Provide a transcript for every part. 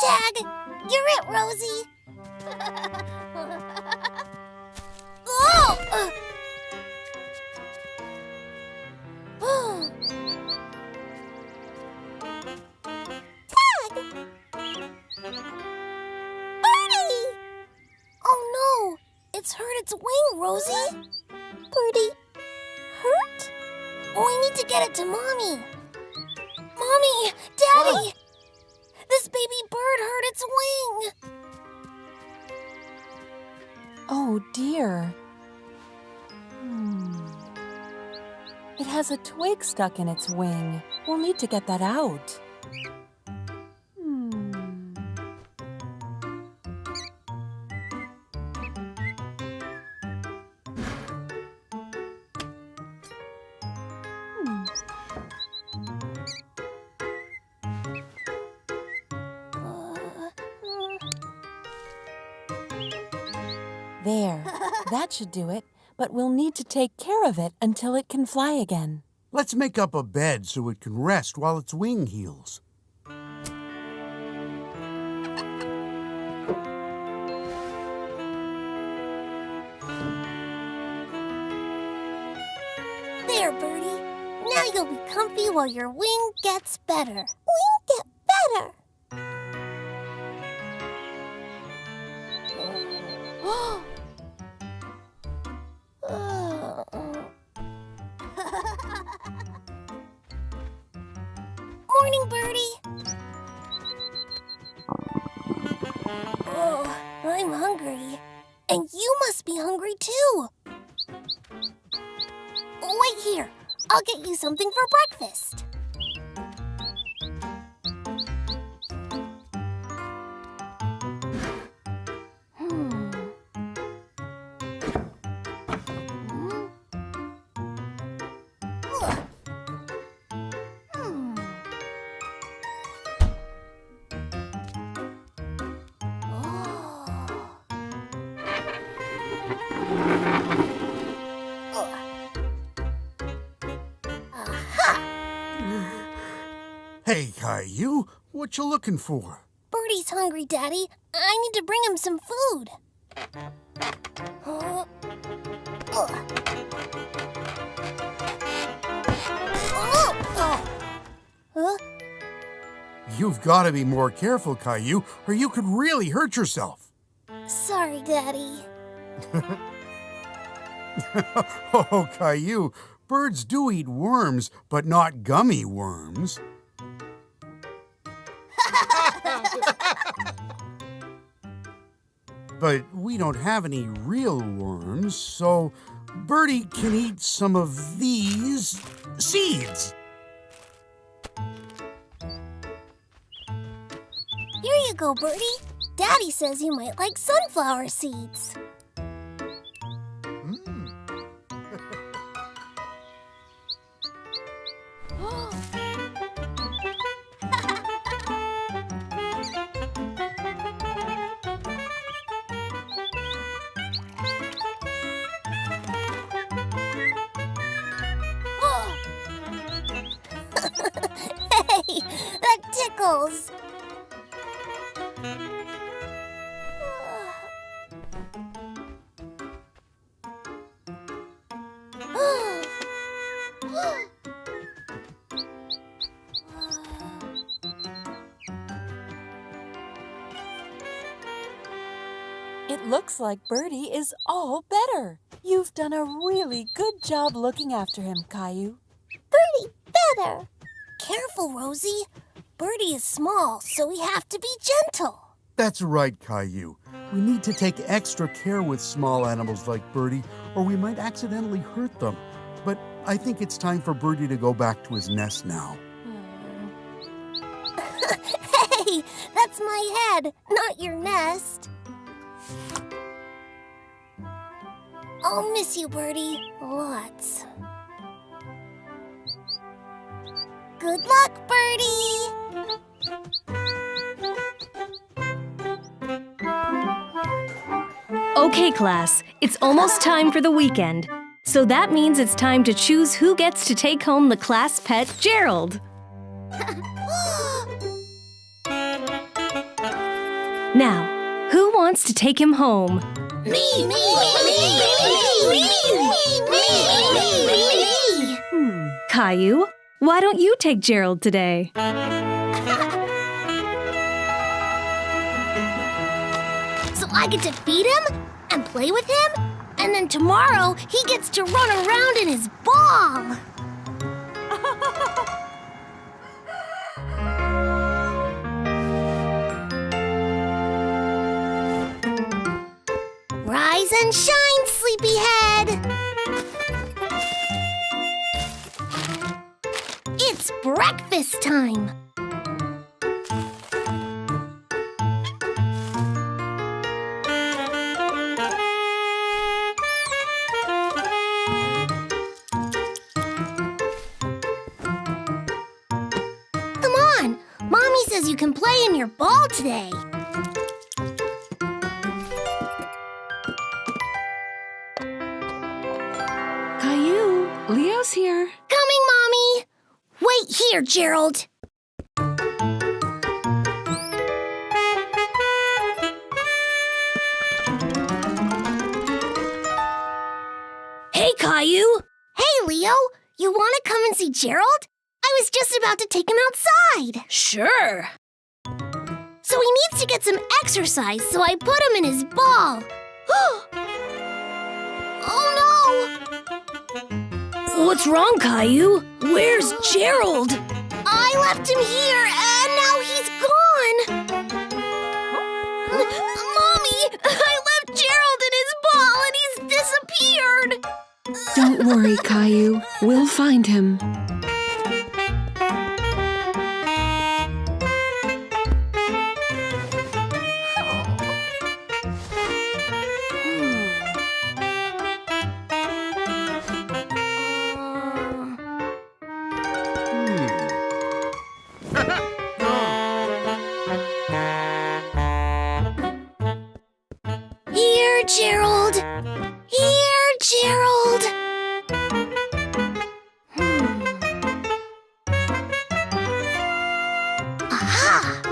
Tag! You're it, Rosie! Oh! Tag! Birdie! Oh no! It's hurt its wing, Rosie! Birdie, hurt? We need to get it to Mommy! Mommy! Daddy! This baby bird hurt its wing! Oh, dear. It has a twig stuck in its wing. We'll need to get that out. There, that should do it, but we'll need to take care of it until it can fly again. Let's make up a bed so it can rest while its wing heals. There, Birdie. Now you'll be comfy while your wing gets better. Wing get better! Morning, Birdie. Oh, I'm hungry. And you must be hungry, too. Wait here. I'll get you something for breakfast. Hey, Caillou, what you looking for? Birdie's hungry, Daddy. I need to bring him some food. Huh? You've got to be more careful, Caillou, or you could really hurt yourself. Sorry, Daddy. Oh, Caillou, birds do eat worms, but not gummy worms. But we don't have any real worms, so Birdie can eat some of these seeds. Here you go, Birdie. Daddy says you might like sunflower seeds. Hey, that tickles. It looks like Birdie is all better. You've done a really good job looking after him, Caillou. Birdie, better. Careful, Rosie. Birdie is small, so we have to be gentle. That's right, Caillou. We need to take extra care with small animals like Birdie, or we might accidentally hurt them. But I think it's time for Birdie to go back to his nest now. Hey, that's my head, not your nest. I'll miss you, Birdie. Lots. Good luck, Birdie! Okay, class, it's almost time for the weekend. So that means it's time to choose who gets to take home the class pet, Gerald. gets to take him home. Me! Caillou, why don't you take Gerald today? So I get to feed him and play with him, and then tomorrow he gets to run around in his ball. Rise and shine, sleepyhead! It's breakfast time! Come on! Mommy says you can play in your ball today. Caillou, Leo's here. Coming, Mommy! Wait here, Gerald. Hey, Caillou. Hey, Leo. You want to come and see Gerald? I was just about to take him outside. Sure. So he needs to get some exercise, so I put him in his ball. Oh, no! What's wrong, Caillou? Where's Gerald? I left him here, and now he's gone. Mommy, I left Gerald in his ball, and he's disappeared. Don't worry, Caillou. We'll find him. Here, Gerald. Here, Gerald. Aha!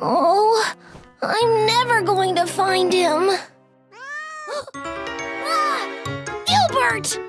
Oh, I'm never going to find him. Gilbert!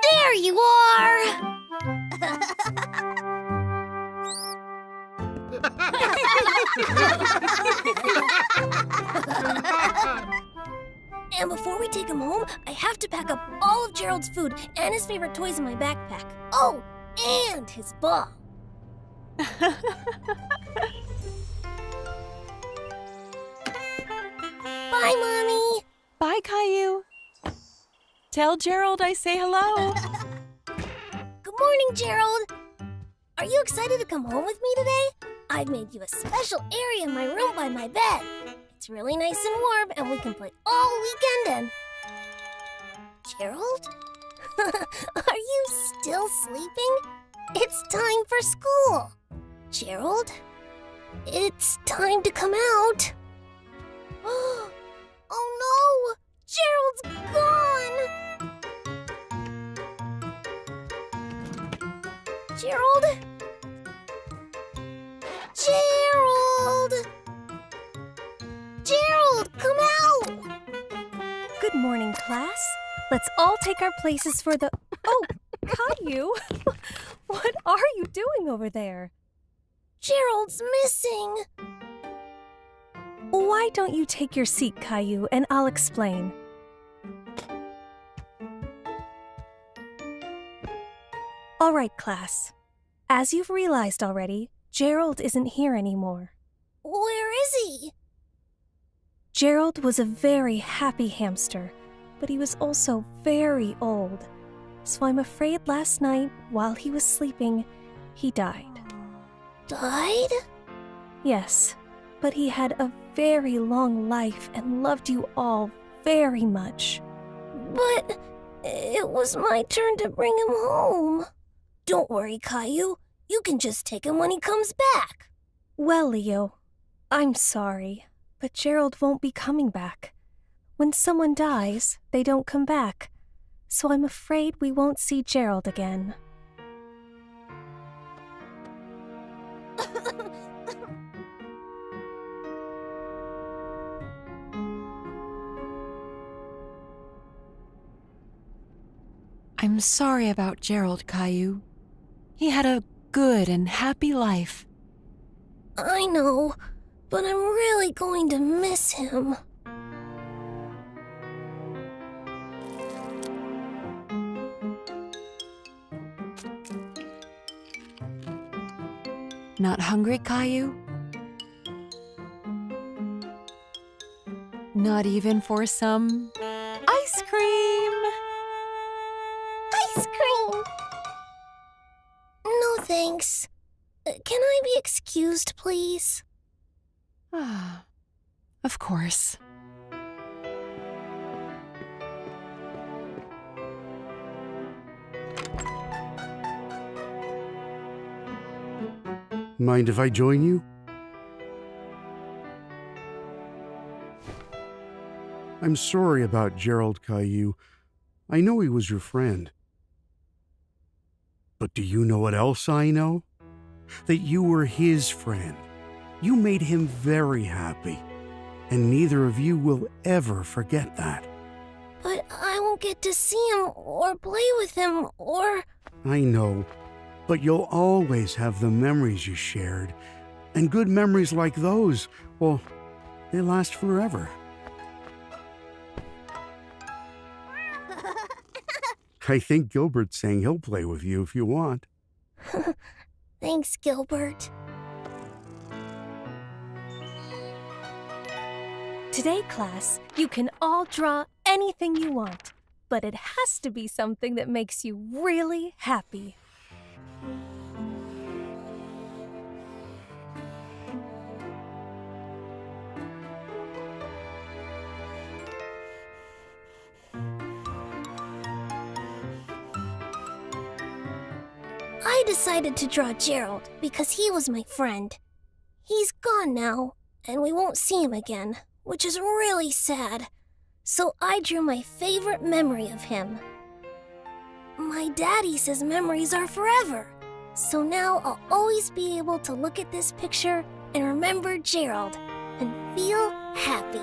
There you are! And before we take him home, I have to pack up all of Gerald's food and his favorite toys in my backpack. Oh, and his ball. Bye, Mommy. Bye, Caillou. Tell Gerald I say hello. Good morning, Gerald. Are you excited to come home with me today? I've made you a special area in my room by my bed. It's really nice and warm, and we can play all weekend in. Gerald? Are you still sleeping? It's time for school. Gerald? It's time to come out. Oh no! Gerald's gone! Gerald? Gerald! Gerald, come out! Good morning, class. Let's all take our places for the... Oh, Caillou! What are you doing over there? Gerald's missing. Why don't you take your seat, Caillou, and I'll explain. All right, class. As you've realized already, Gerald isn't here anymore. Where is he? Gerald was a very happy hamster, but he was also very old. So I'm afraid last night, while he was sleeping, he died. Died? Yes, but he had a very long life and loved you all very much. But it was my turn to bring him home. Don't worry, Caillou. You can just take him when he comes back. Well, Leo, I'm sorry, but Gerald won't be coming back. When someone dies, they don't come back. So I'm afraid we won't see Gerald again. I'm sorry about Gerald, Caillou. He had a good and happy life. I know, but I'm really going to miss him. Not hungry, Caillou? Not even for some ice cream? Ice cream! No thanks. Can I be excused, please? Ah, of course. Mind if I join you? I'm sorry about Gerald, Caillou. I know he was your friend. But do you know what else I know? That you were his friend. You made him very happy. And neither of you will ever forget that. But I won't get to see him or play with him or... I know, but you'll always have the memories you shared. And good memories like those, well, they last forever. I think Gilbert's saying he'll play with you if you want. Thanks, Gilbert. Today, class, you can all draw anything you want, but it has to be something that makes you really happy. I decided to draw Gerald because he was my friend. He's gone now, and we won't see him again, which is really sad. So I drew my favorite memory of him. My daddy says memories are forever. So now I'll always be able to look at this picture and remember Gerald and feel happy.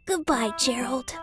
Goodbye, Gerald.